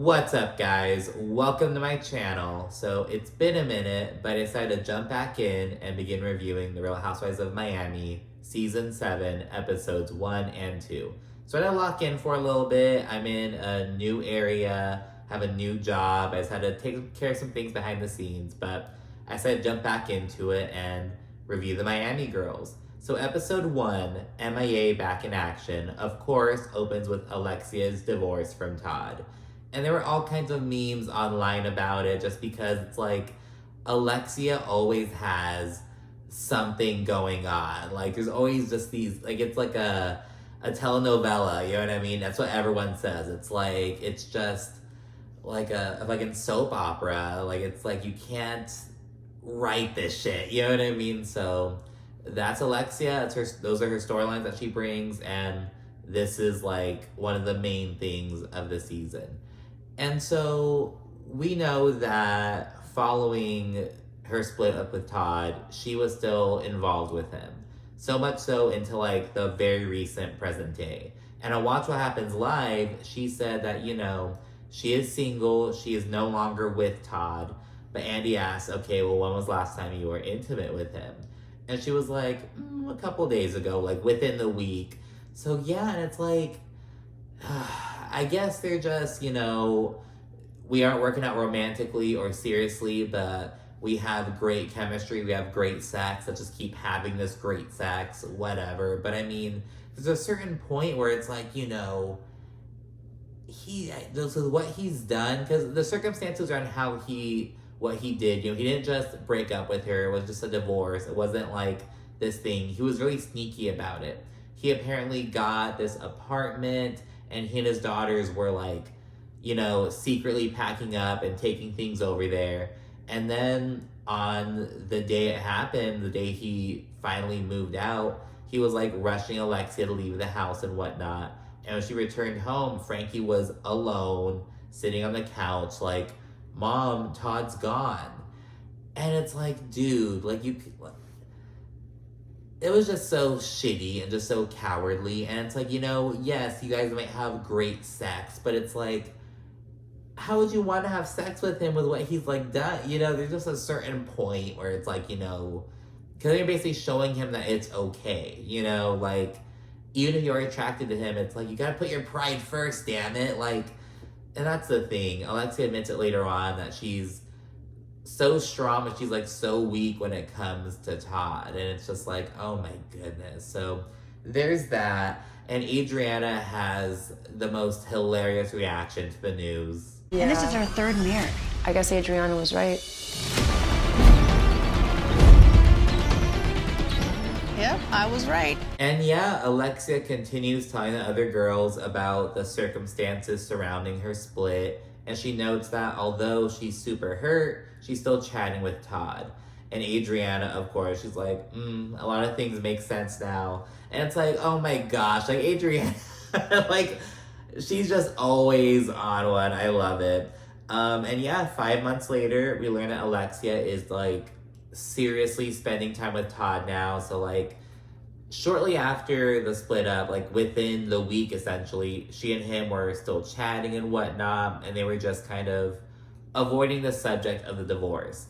What's up, guys? Welcome to my channel. So it's been a minute, but I decided to jump back in and begin reviewing The Real Housewives of Miami Season 7, Episodes 1 and 2. So I had to lock in for a little bit. I'm in a new area, have a new job. I just had to take care of some things behind the scenes, but I decided to jump back into it and review the Miami girls. So episode 1, MIA Back in Action, of course, opens with Alexia's divorce from Todd. And there were all kinds of memes online about it just because it's like Alexia always has something going on. Like there's always just these, like it's like a telenovela, you know what I mean? That's what everyone says. It's like, it's just like a fucking soap opera. Like it's like you can't write this shit, you know what I mean? So that's Alexia. It's her, those are her storylines that she brings, and this is like one of the main things of the season. And so we know that following her split up with Todd, she was still involved with him. So much so into like the very recent present day. And on Watch What Happens Live, she said that, you know, she is single, she is no longer with Todd. But Andy asked, okay, well, when was the last time you were intimate with him? And she was like, a couple days ago, like within the week. So yeah, and it's like, I guess they're just, you know, we aren't working out romantically or seriously, but we have great chemistry, we have great sex, let's just keep having this great sex, whatever. But I mean, there's a certain point where it's like, you know, this is what he's done, because the circumstances around what he did, you know, he didn't just break up with her, it was just a divorce, it wasn't like this thing, he was really sneaky about it. He apparently got this apartment, and he and his daughters were like, you know, secretly packing up and taking things over there. And then on the day it happened, the day he finally moved out, he was like rushing Alexia to leave the house and whatnot. And when she returned home, Frankie was alone, sitting on the couch, like, Mom, Todd's gone. And it's like, dude, like it was just so shitty and just so cowardly. And it's like, you know, yes, you guys might have great sex, but it's like, how would you want to have sex with him with what he's like done? You know, there's just a certain point where it's like, you know, because they're basically showing him that it's okay, you know, like, even if you're attracted to him, it's like, you gotta put your pride first, damn it. Like, and that's the thing. Alexia admits it later on that she's so strong, but she's like so weak when it comes to Todd. And it's just like, oh my goodness. So there's that. And Adriana has the most hilarious reaction to the news. Yeah. And this is her third marriage. I guess Adriana was right. Yep, I was right. And yeah, Alexia continues telling the other girls about the circumstances surrounding her split. And she notes that although she's super hurt, she's still chatting with Todd. And Adriana, of course, she's like, a lot of things make sense now. And it's like, oh my gosh, like Adriana, like, she's just always on one. I love it. And yeah, 5 months later, we learn that Alexia is like seriously spending time with Todd now. So like shortly after the split up, like within the week essentially, she and him were still chatting and whatnot, and they were just kind of avoiding the subject of the divorce.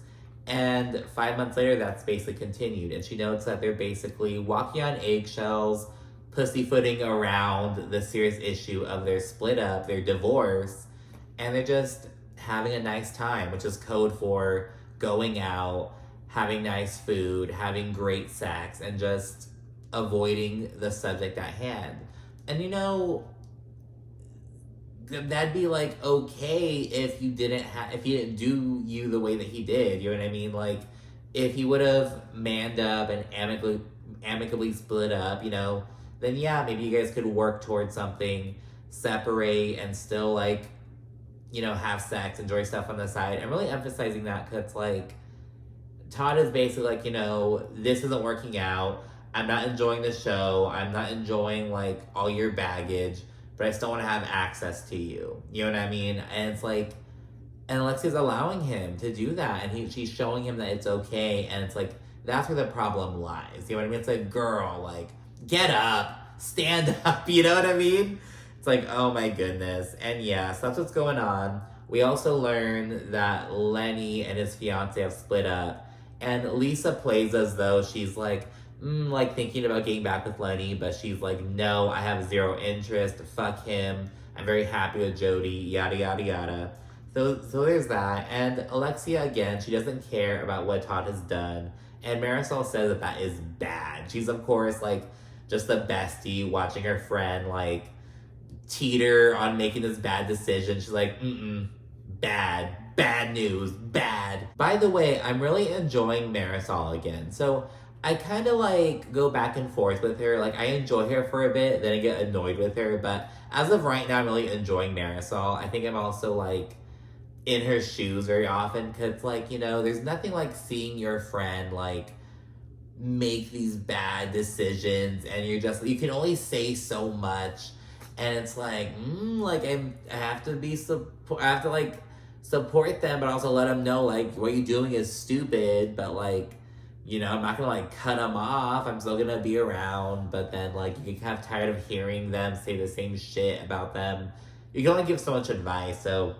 And 5 months later, that's basically continued. And she notes that they're basically walking on eggshells, pussyfooting around the serious issue of their split up, their divorce, and they're just having a nice time, which is code for going out, having nice food, having great sex, and just avoiding the subject at hand. And you know, that'd be like okay if you didn't if he didn't do you the way that he did, you know what I mean? Like if he would have manned up and amicably split up, you know, then yeah, maybe you guys could work towards something, separate, and still like, you know, have sex, enjoy stuff on the side. And really emphasizing that, because it's like Todd is basically like, you know, this isn't working out, I'm not enjoying the show, I'm not enjoying like all your baggage, but I still want to have access to you. You know what I mean? And it's like, and Alexia's allowing him to do that, and she's showing him that it's okay, and it's like, that's where the problem lies. You know what I mean? It's like, girl, like, get up, stand up, you know what I mean? It's like, oh my goodness. And yeah, so that's what's going on. We also learn that Lenny and his fiance have split up, and Lisa plays as though she's like, like thinking about getting back with Lenny, but she's like, no, I have zero interest. Fuck him. I'm very happy with Jody. Yada yada yada. So there's that. And Alexia again, she doesn't care about what Todd has done, and Marisol says that that is bad. She's of course like just the bestie watching her friend like teeter on making this bad decision. She's like, bad news, bad. By the way, I'm really enjoying Marisol again. So I kind of like go back and forth with her. Like I enjoy her for a bit, then I get annoyed with her. But as of right now, I'm really enjoying Marisol. I think I'm also like in her shoes very often because like, you know, there's nothing like seeing your friend like make these bad decisions and you're just, you can only say so much. And it's like, I have to be I have to like support them, but also let them know like what you're doing is stupid. But like, you know, I'm not gonna like cut them off. I'm still gonna be around. But then like you get kind of tired of hearing them say the same shit about them. You can only give so much advice. So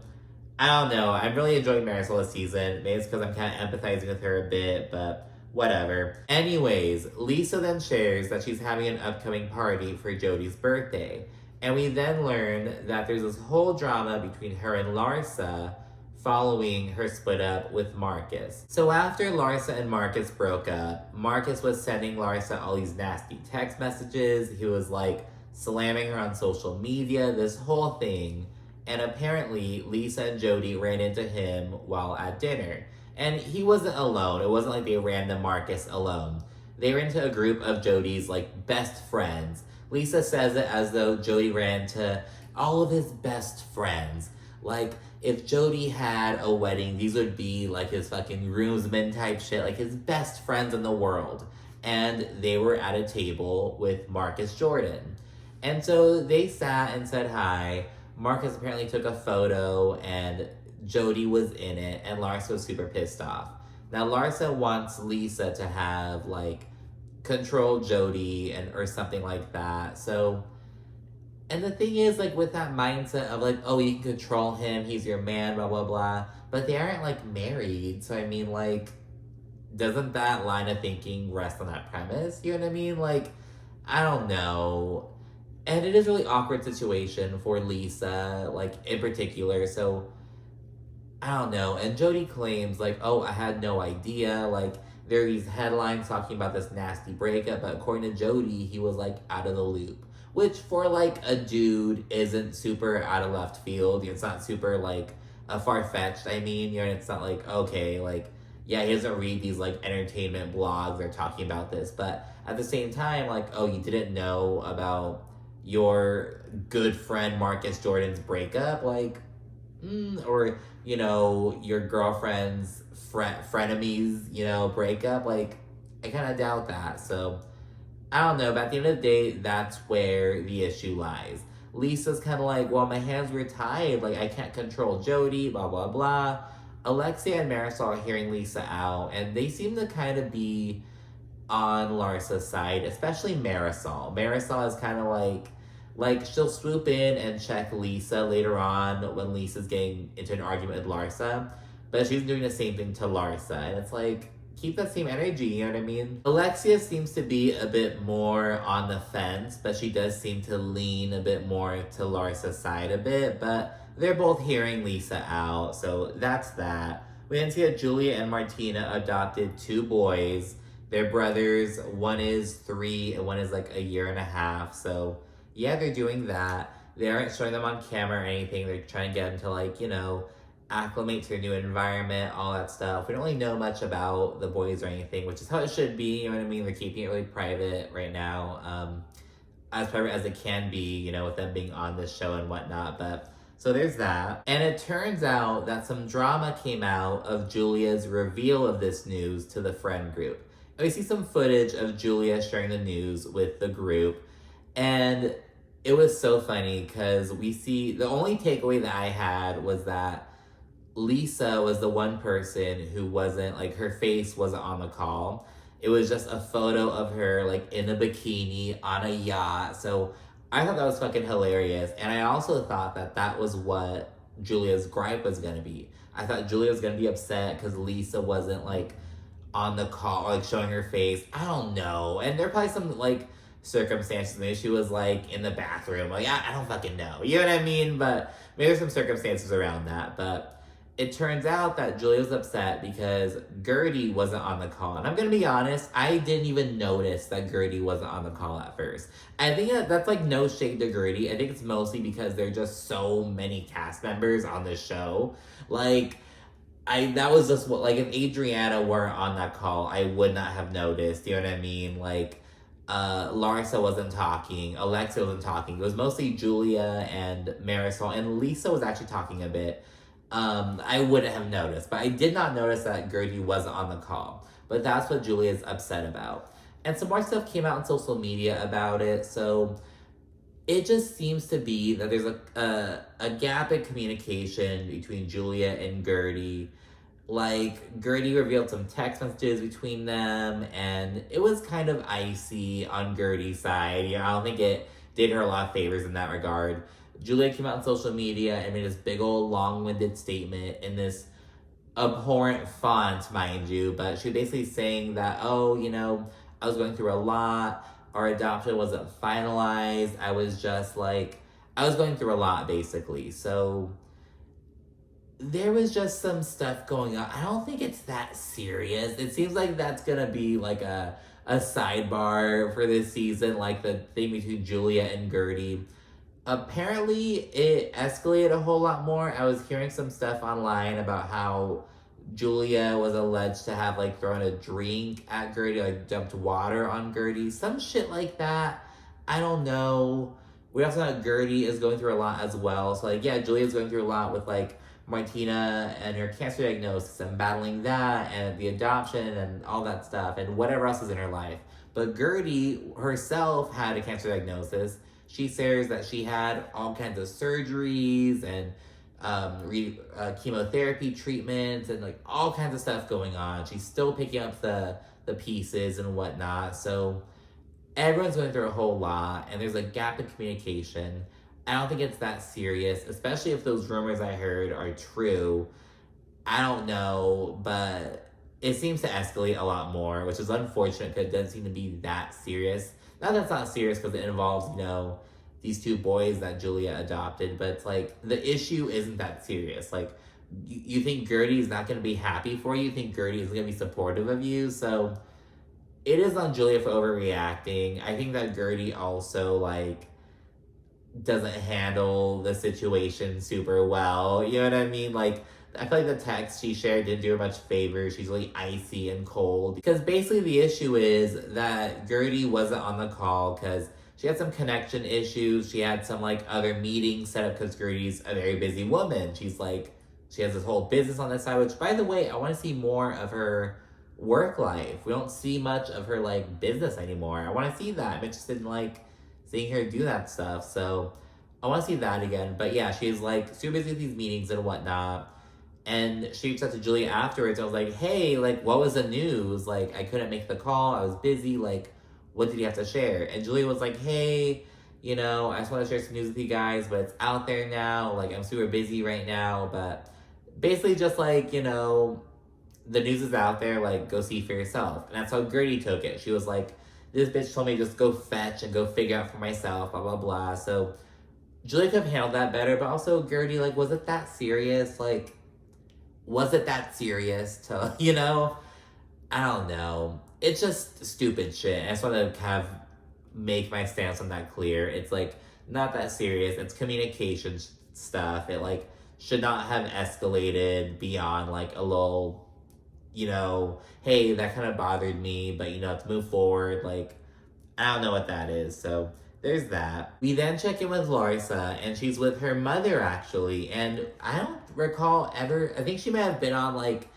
I don't know. I'm really enjoying Marisol this season. Maybe it's because I'm kind of empathizing with her a bit, but whatever. Anyways, Lisa then shares that she's having an upcoming party for Jody's birthday. And we then learn that there's this whole drama between her and Larsa following her split up with Marcus. So after Larsa and Marcus broke up, Marcus was sending Larsa all these nasty text messages. He was like slamming her on social media, this whole thing. And apparently Lisa and Jody ran into him while at dinner. And he wasn't alone. It wasn't like they ran to Marcus alone. They ran into a group of Jody's like best friends. Lisa says it as though Jody ran to all of his best friends. Like, if Jody had a wedding, these would be like his fucking groomsmen type shit, like his best friends in the world. And they were at a table with Marcus Jordan. And so they sat and said hi. Marcus apparently took a photo and Jody was in it, and Larsa was super pissed off. Now, Larsa wants Lisa to have, like, control Jody or something like that. So, and the thing is, like, with that mindset of, like, oh, you can control him, he's your man, blah, blah, blah. But they aren't, like, married. So, I mean, like, doesn't that line of thinking rest on that premise? You know what I mean? Like, I don't know. And it is a really awkward situation for Lisa, like, in particular. So, I don't know. And Jody claims, like, oh, I had no idea. Like, there are these headlines talking about this nasty breakup. But according to Jody, he was, like, out of the loop. Which, for, like, a dude, isn't super out of left field. It's not super, like, far-fetched. I mean, you know, it's not like, okay, like, yeah, he doesn't read these, like, entertainment blogs that are talking about this. But at the same time, like, oh, you didn't know about your good friend Marcus Jordan's breakup? Like, or, you know, your girlfriend's frenemies, you know, breakup. Like, I kind of doubt that. So, I don't know. But at the end of the day, that's where the issue lies. Lisa's kind of like, well, my hands were tied. Like, I can't control Jody, blah, blah, blah. Alexia and Marisol are hearing Lisa out, and they seem to kind of be on Larsa's side, especially Marisol. Marisol is kind of like she'll swoop in and check Lisa later on when Lisa's getting into an argument with Larsa, but she's doing the same thing to Larsa, and it's like, keep that same energy, you know what I mean? Alexia seems to be a bit more on the fence, but she does seem to lean a bit more to Larsa's side a bit, but they're both hearing Lisa out, so that's that. We then see that Julia and Martina adopted 2 boys. They're brothers. One is 3 and one is like a year and a half. So yeah, they're doing that. They aren't showing them on camera or anything. They're trying to get them to, like, you know, acclimate to their new environment, all that stuff. We don't really know much about the boys or anything, which is how it should be. You know what I mean? They're keeping it really private right now. As private as it can be, you know, with them being on this show and whatnot. But so there's that. And it turns out that some drama came out of Julia's reveal of this news to the friend group. And we see some footage of Julia sharing the news with the group. And it was so funny because we see, the only takeaway that I had was that Lisa was the one person who wasn't, like, her face wasn't on the call. It was just a photo of her, like, in a bikini on a yacht. So I thought that was fucking hilarious. And I also thought that that was what Julia's gripe was gonna be. I thought Julia was gonna be upset because Lisa wasn't like on the call, like showing her face. I don't know. And there are probably some like circumstances. Maybe she was like in the bathroom. Like, I don't fucking know. You know what I mean? But maybe there's some circumstances around that. But it turns out that Julia was upset because Gertie wasn't on the call. And I'm going to be honest, I didn't even notice that Gertie wasn't on the call at first. I think that's like no shade to Gertie. I think it's mostly because there are just so many cast members on this show. Like, that was just what, like, if Adriana weren't on that call, I would not have noticed. You know what I mean? Like, Larsa wasn't talking. Alexia wasn't talking. It was mostly Julia and Marisol. And Lisa was actually talking a bit. I wouldn't have noticed, but I did not notice that Gertie wasn't on the call. But that's what Julia's upset about. And some more stuff came out on social media about it, so it just seems to be that there's a gap in communication between Julia and Gertie. Like, Gertie revealed some text messages between them, and it was kind of icy on Gertie's side. You know, I don't think it did her a lot of favors in that regard. Julia came out on social media and made this big old long-winded statement in this abhorrent font, mind you, but she was basically saying that, oh, you know, I was going through a lot, our adoption wasn't finalized, I was going through a lot, basically. So there was just some stuff going on. I don't think it's that serious. It seems like that's gonna be like a sidebar for this season, like the thing between Julia and Gertie. Apparently, it escalated a whole lot more. I was hearing some stuff online about how Julia was alleged to have, like, thrown a drink at Gertie, like, dumped water on Gertie. Some shit like that. I don't know. We also know Gertie is going through a lot as well. So, like, yeah, Julia's going through a lot with, like, Martina and her cancer diagnosis and battling that and the adoption and all that stuff and whatever else is in her life. But Gertie herself had a cancer diagnosis. She says that she had all kinds of surgeries and chemotherapy treatments and like all kinds of stuff going on. She's still picking up the pieces and whatnot. So everyone's going through a whole lot, and there's a gap in communication. I don't think it's that serious, especially if those rumors I heard are true. I don't know, but it seems to escalate a lot more, which is unfortunate because it doesn't seem to be that serious. Not that it's not serious because it involves, you know, these two boys that Julia adopted, but it's like, the issue isn't that serious. Like, you think Gertie is not going to be happy for you? You think Gertie is going to be supportive of you? So it is on Julia for overreacting. I think that Gertie also, like, doesn't handle the situation super well. You know what I mean? Like, I feel like the text she shared didn't do her much favor. She's really icy and cold. Because basically the issue is that Gertie wasn't on the call because she had some connection issues. She had some, like, other meetings set up because Gertie's a very busy woman. She's, like, she has this whole business on the side, which, by the way, I want to see more of her work life. We don't see much of her, like, business anymore. I want to see that. I'm interested in, like, seeing her do that stuff. So I want to see that again. But yeah, she's, like, super busy with these meetings and whatnot. And she reached out to Julia afterwards. I was like, hey, like, what was the news? Like, I couldn't make the call. I was busy. Like, what did you have to share? And Julia was like, hey, you know, I just want to share some news with you guys, but it's out there now. Like, I'm super busy right now. But basically just like, you know, the news is out there. Like, go see for yourself. And that's how Gertie took it. She was like, this bitch told me to just go fetch and go figure out for myself, blah, blah, blah. So Julia could have handled that better. But also, Gertie, like, was it that serious? Like, was it that serious to, you know? I don't know. It's just stupid shit. I just want to kind of make my stance on that clear. It's, like, not that serious. It's communication stuff. It, like, should not have escalated beyond, like, a little, you know, hey, that kind of bothered me, but, you know, let's move forward. Like, I don't know what that is. So there's that. We then check in with Larsa, and she's with her mother, actually. And I don't recall ever, I think she may have been on, like,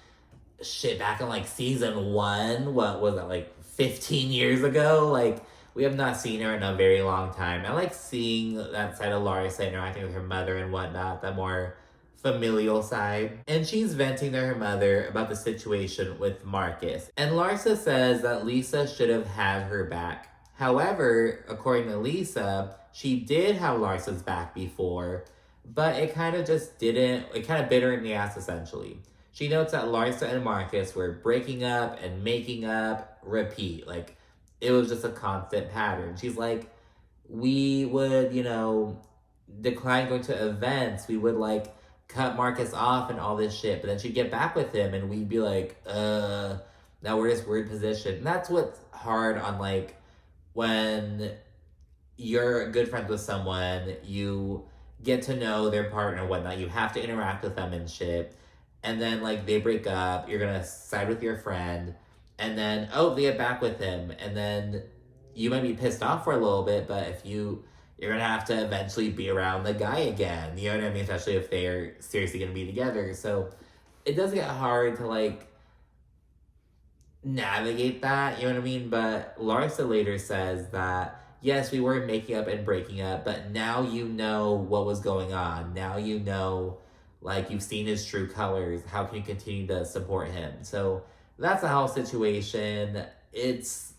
shit back in, like, season 1. What was that, like, 15 years ago? Like, we have not seen her in a very long time. I like seeing that side of Larsa interacting with her mother and whatnot, that more familial side. And she's venting to her mother about the situation with Marcus. And Larsa says that Lisa should have had her back. However, according to Lisa, she did have Larsa's back before, But it kind of just didn't, it kind of bit her in the ass essentially. She notes that Larsa and Marcus were breaking up and making up, repeat. Like, it was just a constant pattern. She's like, we would, decline going to events. We would, like, cut Marcus off and all this shit. But then she'd get back with him and we'd be like, now we're in this weird position. And that's what's hard on, like, when you're good friends with someone, you get to know their partner and whatnot. You have to interact with them and shit. And then, like, they break up. You're going to side with your friend. And then, they get back with him. And then you might be pissed off for a little bit, but if you're going to have to eventually be around the guy again. You know what I mean? Especially if they're seriously going to be together. So it does get hard to, like, navigate that. You know what I mean? But Larsa later says that, yes, we were making up and breaking up, but now you know what was going on. Now you know, like, you've seen his true colors. How can you continue to support him? So that's the whole situation. It's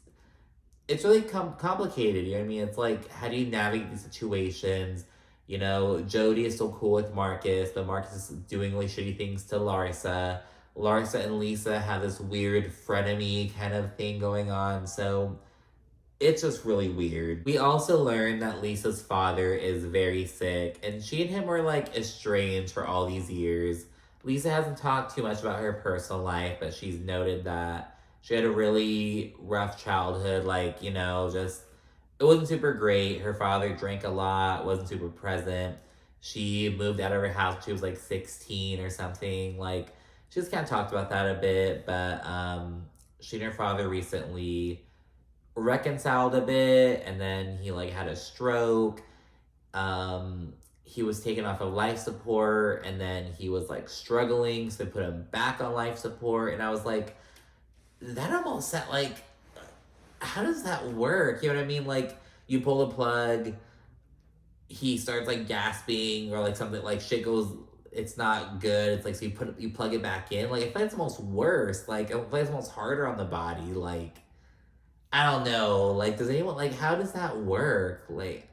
really complicated. You know what I mean? It's like, how do you navigate these situations? Jody is still cool with Marcus, but Marcus is doing really shitty things to Larsa. Larsa and Lisa have this weird frenemy kind of thing going on. So it's just really weird. We also learned that Lisa's father is very sick, and she and him were, like, estranged for all these years. Lisa hasn't talked too much about her personal life, but she's noted that she had a really rough childhood, like, just, it wasn't super great. Her father drank a lot, wasn't super present. She moved out of her house when she was, like, 16 or something. Like, she just kind of talked about that a bit, but she and her father recently reconciled a bit, and then he, like, had a stroke. He was taken off of life support, and then he was, like, struggling, so they put him back on life support. And I was like, that almost sounds like, how does that work? You know what I mean? Like, you pull the plug, he starts, like, gasping, or, like, something, like, shit goes, it's not good. It's like, so you plug it back in. Like, I feel like it's almost worse. Like, I feel like it's almost harder on the body. Like, I don't know. Like, does anyone, like, how does that work? Like,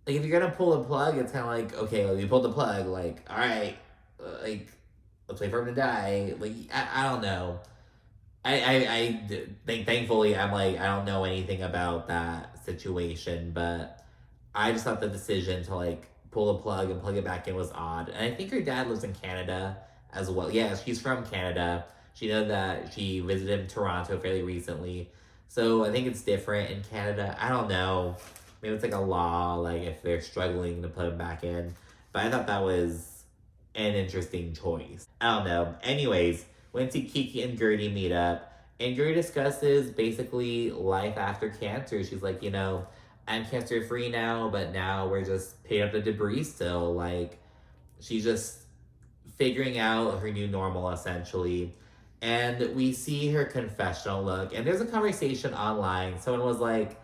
if you're gonna pull the plug, it's kind of like, okay, well, you pulled the plug, like, all right, like, let's wait for him to die. Like, I don't know. I think, thankfully, I'm like, I don't know anything about that situation, but I just thought the decision to, like, pull the plug and plug it back in was odd. And I think her dad lives in Canada as well. Yeah, she's from Canada. She knows that she visited in Toronto fairly recently. So I think it's different in Canada. I don't know. Maybe it's like a law, like, if they're struggling to put them back in. But I thought that was an interesting choice. I don't know. Anyways, went to Kiki and Gertie meet up. And Gertie discusses basically life after cancer. She's like, I'm cancer free now, but now we're just picking up the debris still. Like, she's just figuring out her new normal, essentially. And we see her confessional look. And there's a conversation online. Someone was like,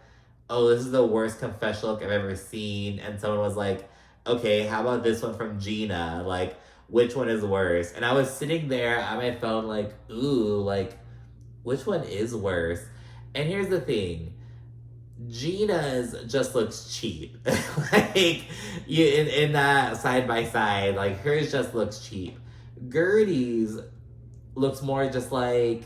oh, this is the worst confessional look I've ever seen. And someone was like, okay, how about this one from Gina? Like, which one is worse? And I was sitting there on my phone like, ooh, like, which one is worse? And here's the thing. Gina's just looks cheap. Like, in that side by side, like, hers just looks cheap. Gertie's looks more just like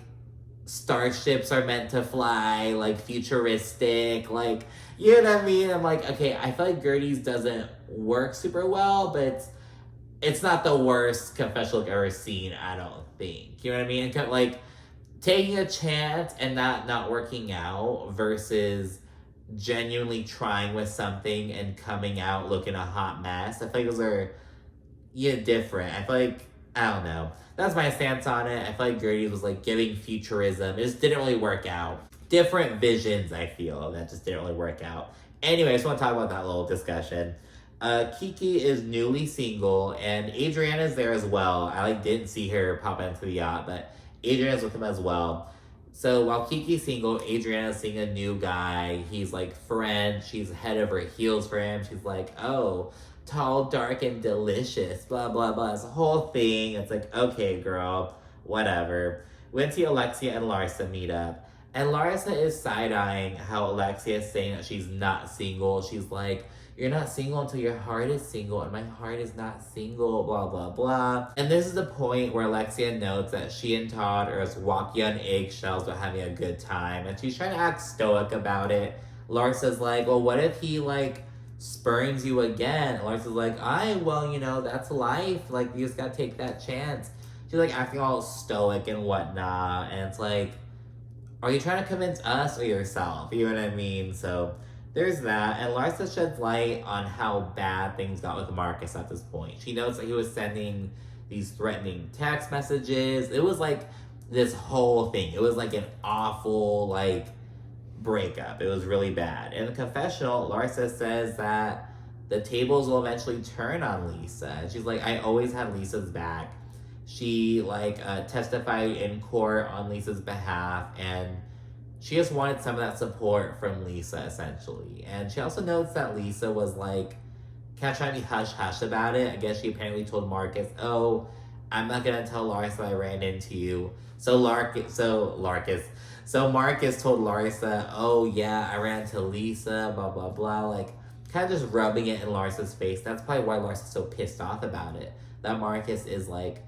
starships are meant to fly, like, futuristic, like, you know what I mean? I'm like, okay, I feel like Gertie's doesn't work super well, but it's not the worst confessional look I've ever seen, I don't think. You know what I mean? Like, taking a chance and not working out versus genuinely trying with something and coming out looking a hot mess. I feel like those are, different. I feel like, I don't know. That's my stance on it. I feel like Gertie was, like, giving futurism. It just didn't really work out. Different visions, I feel, that just didn't really work out. Anyway, I just want to talk about that little discussion. Kiki is newly single, and Adriana's there as well. I, like, didn't see her pop into the yacht, but Adriana's with him as well. So while Kiki's single, Adriana's seeing a new guy. He's, like, French. She's head over heels for him. She's like, oh, tall, dark, and delicious, blah, blah, blah. It's a whole thing. It's like, okay, girl, whatever. We went to see Alexia and Larsa meet up. And Larsa is side-eyeing how Alexia is saying that she's not single. She's like, you're not single until your heart is single, and my heart is not single, blah, blah, blah. And this is the point where Alexia notes that she and Todd are just walking on eggshells but having a good time, and she's trying to act stoic about it. Larsa's like, well, what if he, like, spurns you again? And Larsa's like, well, you know, that's life. Like, you just gotta take that chance. She's, like, acting all stoic and whatnot, and it's like, are you trying to convince us or yourself? You know what I mean? So there's that. And Larsa sheds light on how bad things got with Marcus at this point. She notes that he was sending these threatening text messages. It was like this whole thing. It was like an awful, like, breakup. It was really bad. In the confessional, Larsa says that the tables will eventually turn on Lisa. And she's like, I always had Lisa's back. She, like, testified in court on Lisa's behalf, and she just wanted some of that support from Lisa, essentially. And she also notes that Lisa was, like, kind of trying to be hush-hush about it. I guess she apparently told Marcus, oh, I'm not going to tell Larsa I ran into you. So Marcus told Larsa, oh, yeah, I ran into Lisa, blah, blah, blah. Like, kind of just rubbing it in Larsa's face. That's probably why Larsa's so pissed off about it. That Marcus is, like,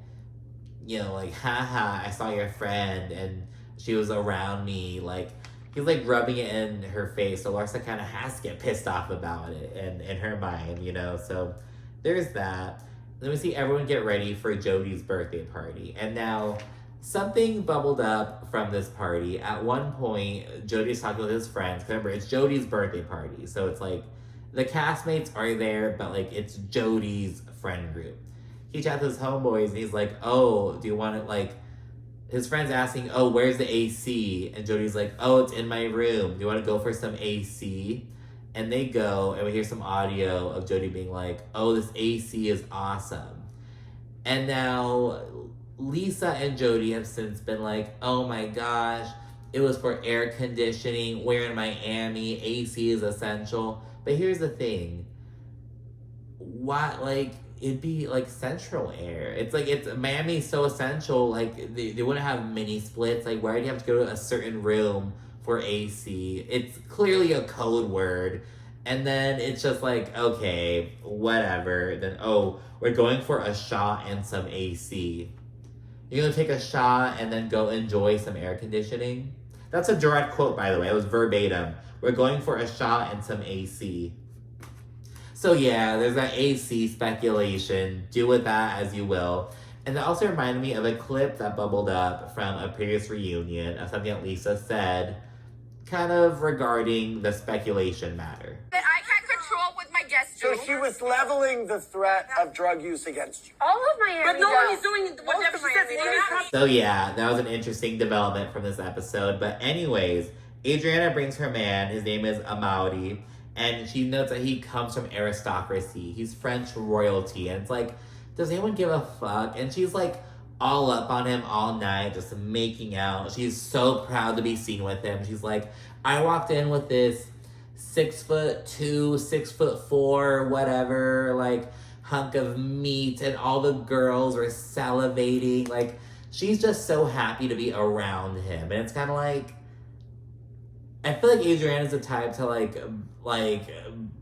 you know, like, haha, I saw your friend, and she was around me, like, he's, like, rubbing it in her face, so Larsa kind of has to get pissed off about it, in her mind, you know, so there's that. Then we see everyone get ready for Jody's birthday party, and now, something bubbled up from this party. At one point, Jody's talking with his friends. Remember, it's Jody's birthday party, so it's, like, the castmates are there, but, like, it's Jody's friend group. He chats with his homeboys, and he's like, oh, do you want it, like, his friend's asking, oh, where's the AC? And Jody's like, oh, it's in my room. Do you want to go for some AC? And they go, and we hear some audio of Jody being like, oh, this AC is awesome. And now Lisa and Jody have since been like, oh my gosh, it was for air conditioning. We're in Miami. AC is essential. But here's the thing. What, like, it'd be like central air. It's like, it's Miami's so essential, like they wouldn't have mini splits. Like, why do you have to go to a certain room for AC? It's clearly a code word. And then it's just like, okay, whatever. Then, oh, we're going for a shot and some AC. You're gonna take a shot and then go enjoy some air conditioning? That's a direct quote, by the way. It was verbatim. We're going for a shot and some AC. So yeah, there's that AC speculation. Do with that as you will. And that also reminded me of a clip that bubbled up from a previous reunion of something that Lisa said, kind of regarding the speculation matter. That I can't control what my guests do. So she was leveling the threat of drug use against you. All of Miami But no one is doing whatever she says. So yeah, that was an interesting development from this episode. But anyways, Adriana brings her man. His name is Amaury. And she notes that he comes from aristocracy. He's French royalty. And it's like, does anyone give a fuck? And she's like all up on him all night, just making out. She's so proud to be seen with him. She's like, I walked in with this 6'2", 6'4", whatever, like, hunk of meat, and all the girls were salivating. Like, she's just so happy to be around him. And it's kind of like, I feel like Adriana's the type to like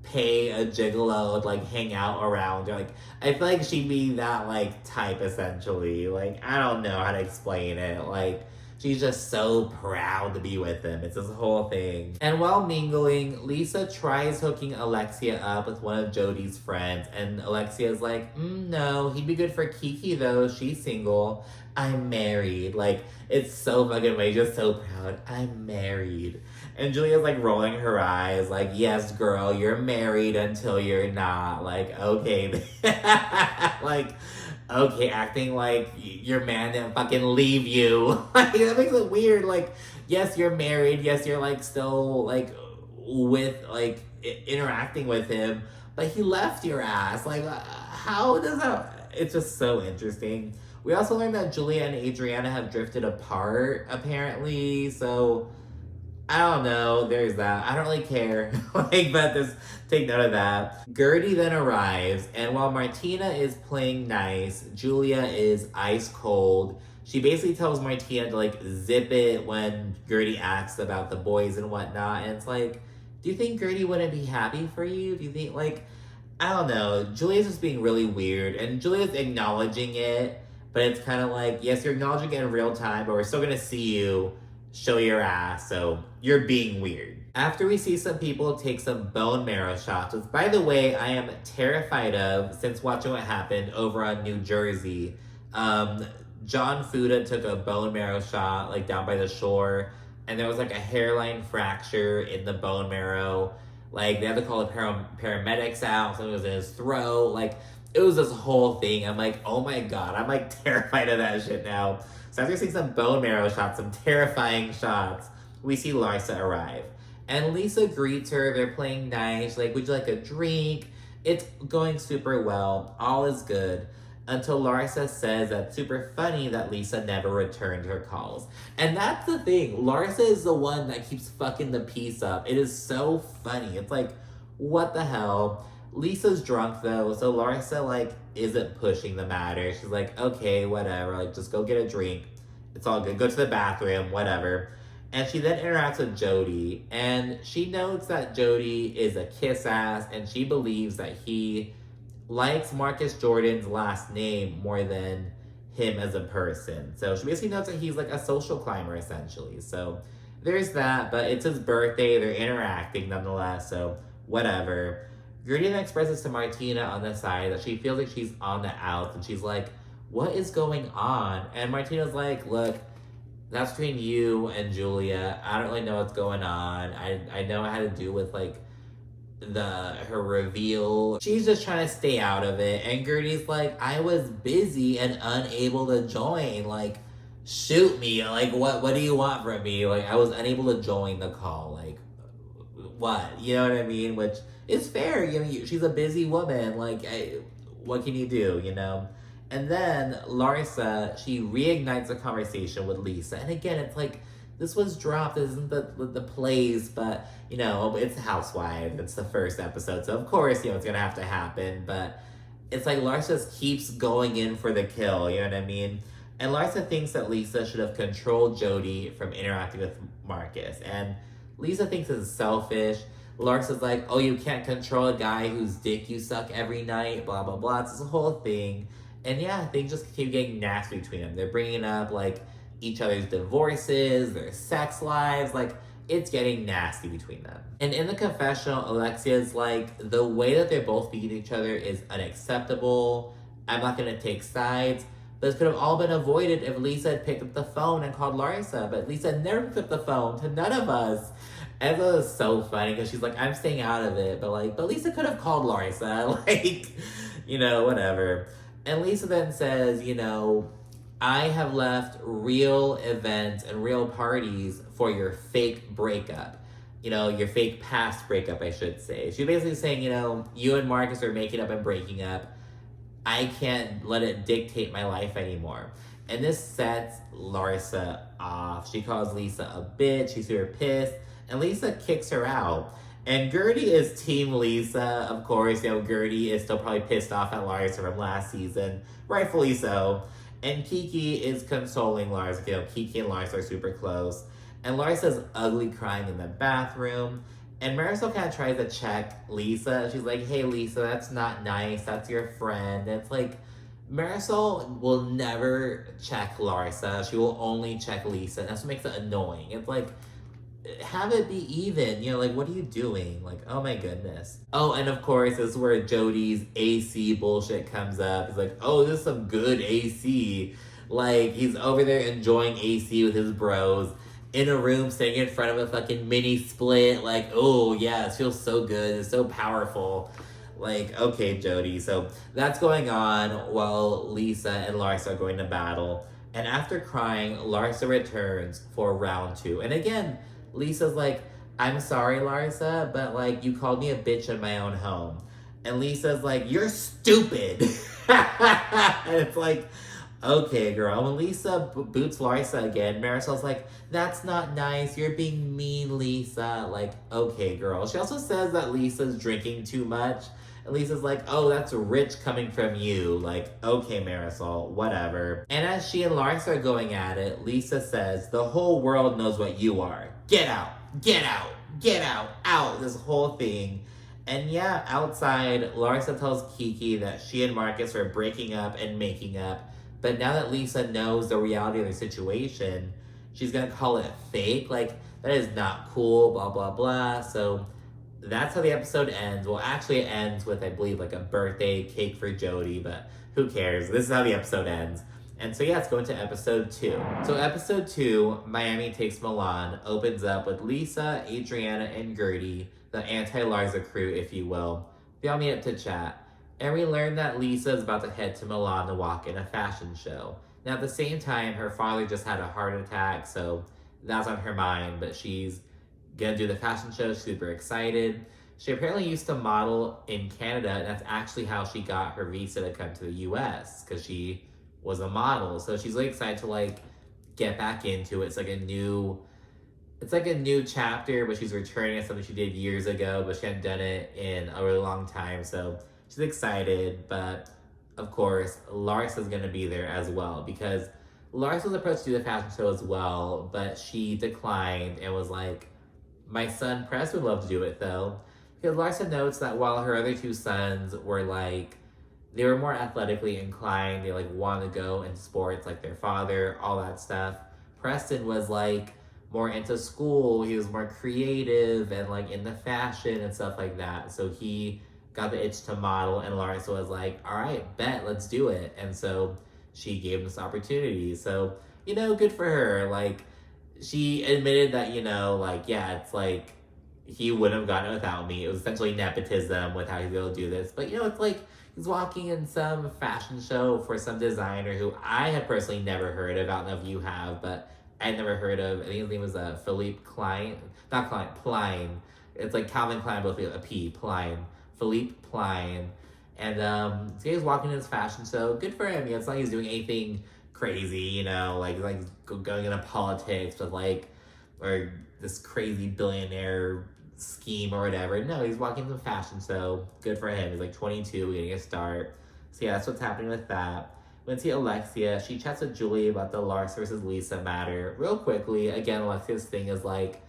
pay a gigolo to like hang out around her. Like, I feel like she'd be that like type essentially. Like, I don't know how to explain it. Like, she's just so proud to be with him. It's this whole thing. And while mingling, Lisa tries hooking Alexia up with one of Jody's friends, and Alexia's like, no, he'd be good for Kiki though. She's single. I'm married. Like, it's so fucking funny. Just so proud. I'm married. And Julia's like rolling her eyes, like, yes, girl, you're married until you're not. Like, okay. Like, okay, acting like your man didn't fucking leave you. Like, that makes it weird. Like, yes, you're married. Yes, you're like still like with like interacting with him, but he left your ass. Like, how does that? It's just so interesting. We also learned that Julia and Adriana have drifted apart, apparently. So, I don't know. There's that. I don't really care. Like, but just take note of that. Gertie then arrives, and while Martina is playing nice, Julia is ice cold. She basically tells Martina to like zip it when Gertie asks about the boys and whatnot, and it's like, do you think Gertie wouldn't be happy for you? Do you think, like, I don't know. Julia's just being really weird, and Julia's acknowledging it, but it's kind of like, yes, you're acknowledging it in real time, but we're still gonna see you show your ass, so you're being weird. After we see some people take some bone marrow shots, which, by the way, I am terrified of since watching what happened over on New Jersey. John Fuda took a bone marrow shot, like, down by the shore, and there was, like, a hairline fracture in the bone marrow. Like, they had to call the paramedics out, something was in his throat. Like, it was this whole thing. I'm like, oh my God, I'm, like, terrified of that shit now. So after seeing some bone marrow shots, some terrifying shots, we see Larsa arrive. And Lisa greets her, they're playing nice, like, would you like a drink? It's going super well, all is good. Until Larsa says that's super funny that Lisa never returned her calls. And that's the thing, Larsa is the one that keeps fucking the piece up. It is so funny. It's like, what the hell? Lisa's drunk though, so Larsa, like, isn't pushing the matter. She's like, okay, whatever, like, just go get a drink. It's all good, go to the bathroom, whatever. And she then interacts with Jody, and she notes that Jody is a kiss ass, and she believes that he likes Marcus Jordan's last name more than him as a person. So she basically notes that he's like a social climber, essentially. So there's that, but it's his birthday, they're interacting nonetheless, so whatever. Gertie then expresses to Martina on the side that she feels like she's on the outs, and she's like, what is going on? And Martina's like, look, that's between you and Julia. I don't really know what's going on. I know it had to do with, like, her reveal. She's just trying to stay out of it. And Gertie's like, I was busy and unable to join. Like, shoot me. Like, what do you want from me? Like, I was unable to join the call. Like, what? You know what I mean? Which is fair. You know, she's a busy woman. Like, what can you do, you know? And then Larsa, she reignites a conversation with Lisa. And again, it's like, this was dropped. This isn't the plays, but, you know, it's Housewives. It's the first episode. So, of course, you know, it's going to have to happen. But it's like Larsa just keeps going in for the kill. You know what I mean? And Larsa thinks that Lisa should have controlled Jody from interacting with Marcus. And Lisa thinks it's selfish. Larsa's like, oh, you can't control a guy whose dick you suck every night, blah, blah, blah. It's this whole thing. And yeah, things just keep getting nasty between them. They're bringing up, like, each other's divorces, their sex lives. Like, it's getting nasty between them. And in the confessional, Alexia's like, the way that they're both beating each other is unacceptable. I'm not going to take sides. This could have all been avoided if Lisa had picked up the phone and called Larsa. But Lisa never picked up the phone to none of us. And that was so funny because she's like, I'm staying out of it. But Lisa could have called Larsa. Like, you know, whatever. And Lisa then says, you know, I have left real events and real parties for your fake breakup. You know, your fake past breakup, I should say. She's basically saying, you know, you and Marcus are making up and breaking up. I can't let it dictate my life anymore. And this sets Larsa off. She calls Lisa a bitch. She's super pissed. And Lisa kicks her out. And Gertie is Team Lisa, of course. You know, Gertie is still probably pissed off at Larsa from last season. Rightfully so. And Kiki is consoling Larsa. You know, Kiki and Larsa are super close. And Larsa's ugly crying in the bathroom. And Marisol kind of tries to check Lisa. She's like, hey, Lisa, that's not nice. That's your friend. And it's like, Marisol will never check Larsa. She will only check Lisa. And that's what makes it annoying. It's like, have it be even, you know, like, what are you doing? Like, oh my goodness. Oh, and of course, this is where Jody's AC bullshit comes up. It's like, oh, this is some good AC. Like, he's over there enjoying AC with his bros, in a room sitting in front of a fucking mini split. Like, oh, yeah, it feels so good. It's so powerful. Like, okay, Jody. So that's going on while Lisa and Larsa are going to battle. And after crying, Larsa returns for round 2. And again, Lisa's like, I'm sorry, Larsa, but, like, you called me a bitch in my own home. And Lisa's like, you're stupid. And it's like, okay, girl. When Lisa boots Larsa again, Marisol's like, that's not nice. You're being mean, Lisa. Like, okay, girl. She also says that Lisa's drinking too much. And Lisa's like, oh, that's rich coming from you. Like, okay, Marisol, whatever. And as she and Larsa are going at it, Lisa says, the whole world knows what you are. Get out. Get out. get out, this whole thing. And yeah, outside, Larsa tells Kiki that she and Marcus are breaking up and making up. But now that Lisa knows the reality of their situation, she's gonna call it fake. Like, that is not cool, blah, blah, blah. So that's how the episode ends. Well, actually, it ends with, I believe, like a birthday cake for Jody, but who cares? This is how the episode ends. And so, yeah, let's go into episode 2. So, episode 2, Miami Takes Milan, opens up with Lisa, Adriana, and Gertie, the anti-Larsa crew, if you will. They all meet up to chat. And we learn that Lisa is about to head to Milan to walk in a fashion show. Now, at the same time, her father just had a heart attack, so that's on her mind, but she's gonna do the fashion show, super excited. She apparently used to model in Canada, and that's actually how she got her visa to come to the US, because she was a model. So she's really excited to like get back into it. It's like a new chapter, but she's returning to something she did years ago, but she hadn't done it in a really long time. So she's excited, but of course, Larsa's gonna be there as well, because Larsa was approached to do the fashion show as well, but she declined and was like, my son Press would love to do it though. Because Larsa notes that while her other 2 sons were like, they were more athletically inclined, they like wanted to go into sports like their father, all that stuff. Preston was like more into school, he was more creative and like into fashion and stuff like that. So he got the itch to model, and Larsa was like, all right, bet, let's do it. And so she gave him this opportunity. So, you know, good for her. Like, she admitted that, you know, like, yeah, it's like, he wouldn't have gotten it without me. It was essentially nepotism with how he's able to do this. But, you know, it's like, he's walking in some fashion show for some designer who I have personally never heard of. I don't know if you have, but I'd never heard of. I think his name was Philippe Klein. Not Klein, Plein. It's like Calvin Klein, both with a P, Plein. Philippe Plein. And so he's walking in his fashion show. Good for him. You know, it's not like he's doing anything crazy, you know, like going into politics with like, or this crazy billionaire scheme or whatever. No, he's walking in the fashion show. Good for him. He's like 22, getting a start. So yeah, that's what's happening with that. We see Alexia. She chats with Julie about the Larsa versus Lisa matter. Real quickly, again, Alexia's thing is like,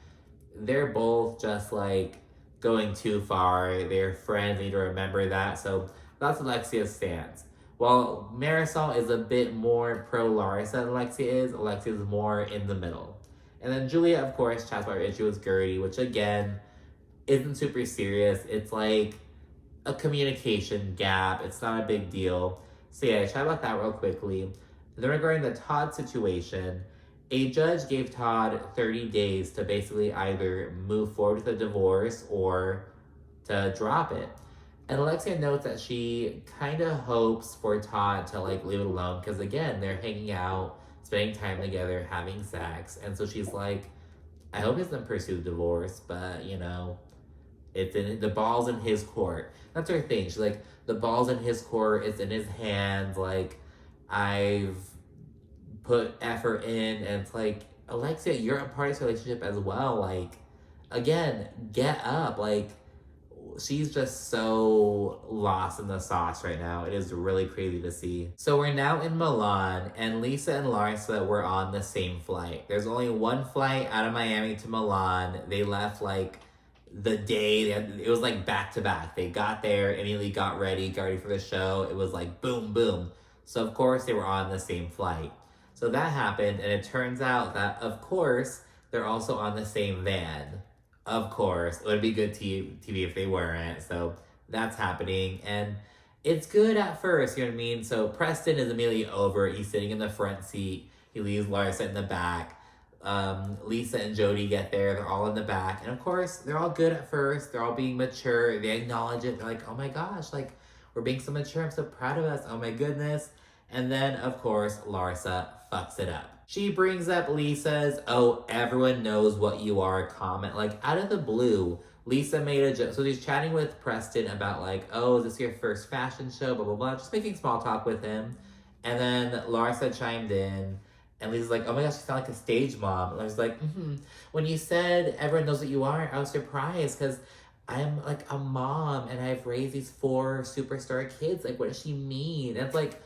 they're both just like going too far. They're friends, they need to remember that. So that's Alexia's stance. While Marisol is a bit more pro-Larsa than Alexia is more in the middle. And then Julia, of course, chats about her issue with Gertie, which again, isn't super serious. It's like a communication gap. It's not a big deal. So yeah, chat about that real quickly. Then regarding the Todd situation, a judge gave Todd 30 days to basically either move forward with a divorce or to drop it. And Alexia notes that she kind of hopes for Todd to like leave it alone, because again, they're hanging out, spending time together, having sex. And so she's like, I hope he doesn't pursue divorce, but you know, the ball's in his court. That's her thing. She's like, the ball's in his court, it's in his hands, like, I've put effort in, and it's like, Alexia, you're a part of this relationship as well. Like, again, get up. Like, she's just so lost in the sauce right now. It is really crazy to see. So we're now in Milan, and Lisa and Larsa were on the same flight. There's only one flight out of Miami to Milan. They left like the day, it was like back to back. They got there, immediately got ready for the show. It was like boom, boom. So of course they were on the same flight. So that happened, and it turns out that, of course, they're also on the same van. Of course. It would be good TV if they weren't. So that's happening, and it's good at first, you know what I mean? So Preston is immediately over it. He's sitting in the front seat. He leaves Larsa in the back. Lisa and Jody get there. They're all in the back. And of course, they're all good at first. They're all being mature. They acknowledge it. They're like, oh my gosh, like, we're being so mature. I'm so proud of us. Oh my goodness. And then, of course, Larsa fucks it up. She brings up Lisa's, oh, everyone knows what you are comment. Like, out of the blue, Lisa made a joke. So she's chatting with Preston about like, oh, is this your first fashion show? Blah, blah, blah. Just making small talk with him. And then Larsa chimed in. And Lisa's like, oh my gosh, you sound like a stage mom. And I was like, when you said everyone knows what you are, I was surprised because I'm like a mom and I've raised these 4 superstar kids. Like, what does she mean? And it's like,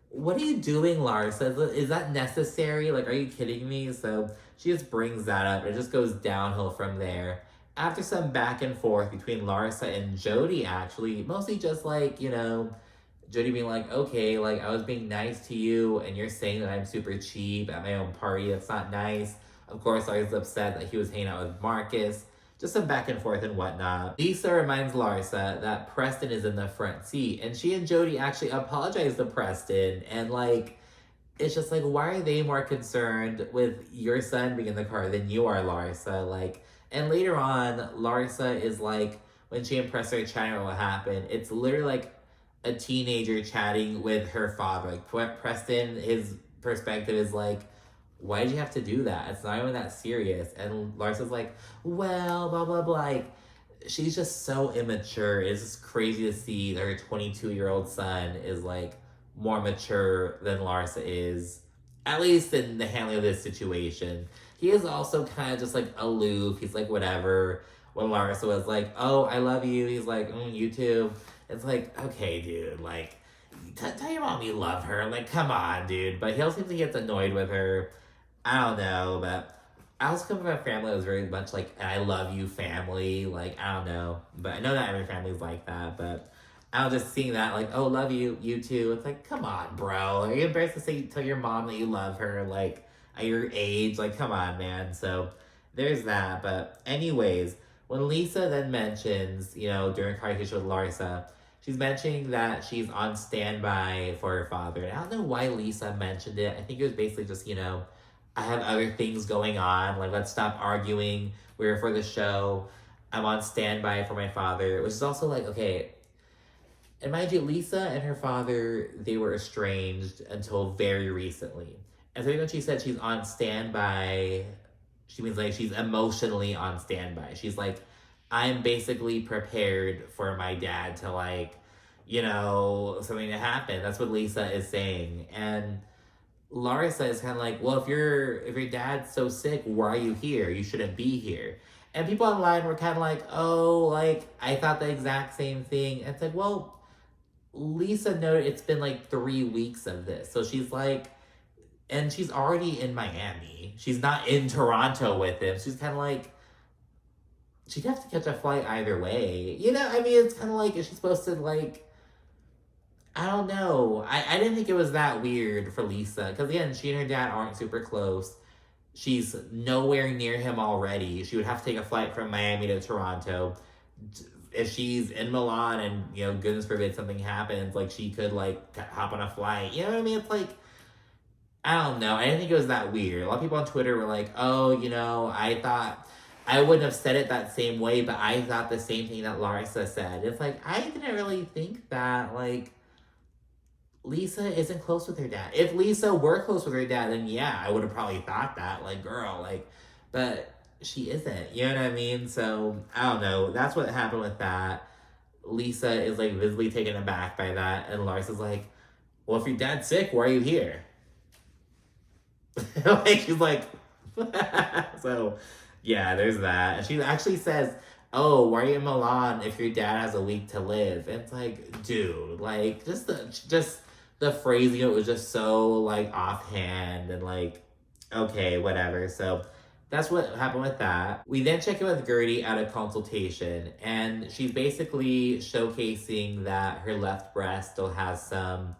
what are you doing, Larsa? Is that necessary? Like, are you kidding me? So she just brings that up. It just goes downhill from there. after some back and forth between Larsa and Jody, actually, mostly just like, Jody being like, okay, like I was being nice to you and you're saying that I'm super cheap at my own party. That's not nice. Of course, Larsa's upset that he was hanging out with Marcus. Just some back and forth and whatnot. Lisa reminds Larsa that Preston is in the front seat, and she and Jody actually apologize to Preston, and like, it's just like, why are they more concerned with your son being in the car than you are, Larsa? Like, and later on, Larsa is like, when she and Preston are chatting about what happened, it's literally like a teenager chatting with her father. Like, Preston, his perspective is like, why did you have to do that? It's not even that serious. And Larsa's like, well, blah, blah, blah. Like, she's just so immature. It's just crazy to see that her 22-year-old son is like more mature than Larsa is, at least in the handling of this situation. He is also kind of just like aloof. He's like, whatever. When Larsa was like, oh, I love you, he's like, you too. It's like, okay, dude, like, tell your mom you love her. Like, come on, dude. But he also seems like he gets annoyed with her. I don't know, but I also come from a family that was very much like an I love you family. Like, I don't know. But I know not every family is like that, but I was just seeing that, like, oh, love you, you too. It's like, come on, bro. Are you embarrassed to tell your mom that you love her, like, at your age? Like, come on, man. So there's that. But anyways, when Lisa then mentions, during a conversation with Larsa, she's mentioning that she's on standby for her father. And I don't know why Lisa mentioned it. I think it was basically just, I have other things going on. Like, let's stop arguing. We're for the show. I'm on standby for my father. Which is also like, okay. And mind you, Lisa and her father, they were estranged until very recently. And so when she said she's on standby, she means like she's emotionally on standby. She's like, I'm basically prepared for my dad to like, something to happen. That's what Lisa is saying. And Larsa is kind of like, well, if your dad's so sick, why are you here? You shouldn't be here. And people online were kind of like, oh, like, I thought the exact same thing. And it's like, well, Lisa noted it's been like 3 weeks of this. So she's like, and she's already in Miami. She's not in Toronto with him. She's kind of like, she'd have to catch a flight either way. It's kind of like, is she supposed to like, I don't know. I didn't think it was that weird for Lisa. Because again, she and her dad aren't super close. She's nowhere near him already. She would have to take a flight from Miami to Toronto. If she's in Milan and, goodness forbid something happens, like she could like hop on a flight. You know what I mean? It's like, I don't know. I didn't think it was that weird. A lot of people on Twitter were like, oh, I thought I wouldn't have said it that same way, but I thought the same thing that Larsa said. It's like, I didn't really think that, like, Lisa isn't close with her dad. If Lisa were close with her dad, then yeah, I would have probably thought that, like, girl, like, but she isn't, you know what I mean? So, I don't know. That's what happened with that. Lisa is, like, visibly taken aback by that, and Larsa's like, well, if your dad's sick, why are you here? Like, she's like, so, yeah, there's that. And she actually says, oh, why are you in Milan if your dad has a week to live? And it's like, dude, like, just the phrasing, it was just so, like, offhand and, like, okay, whatever. So that's what happened with that. We then check in with Gertie at a consultation, and she's basically showcasing that her left breast still has some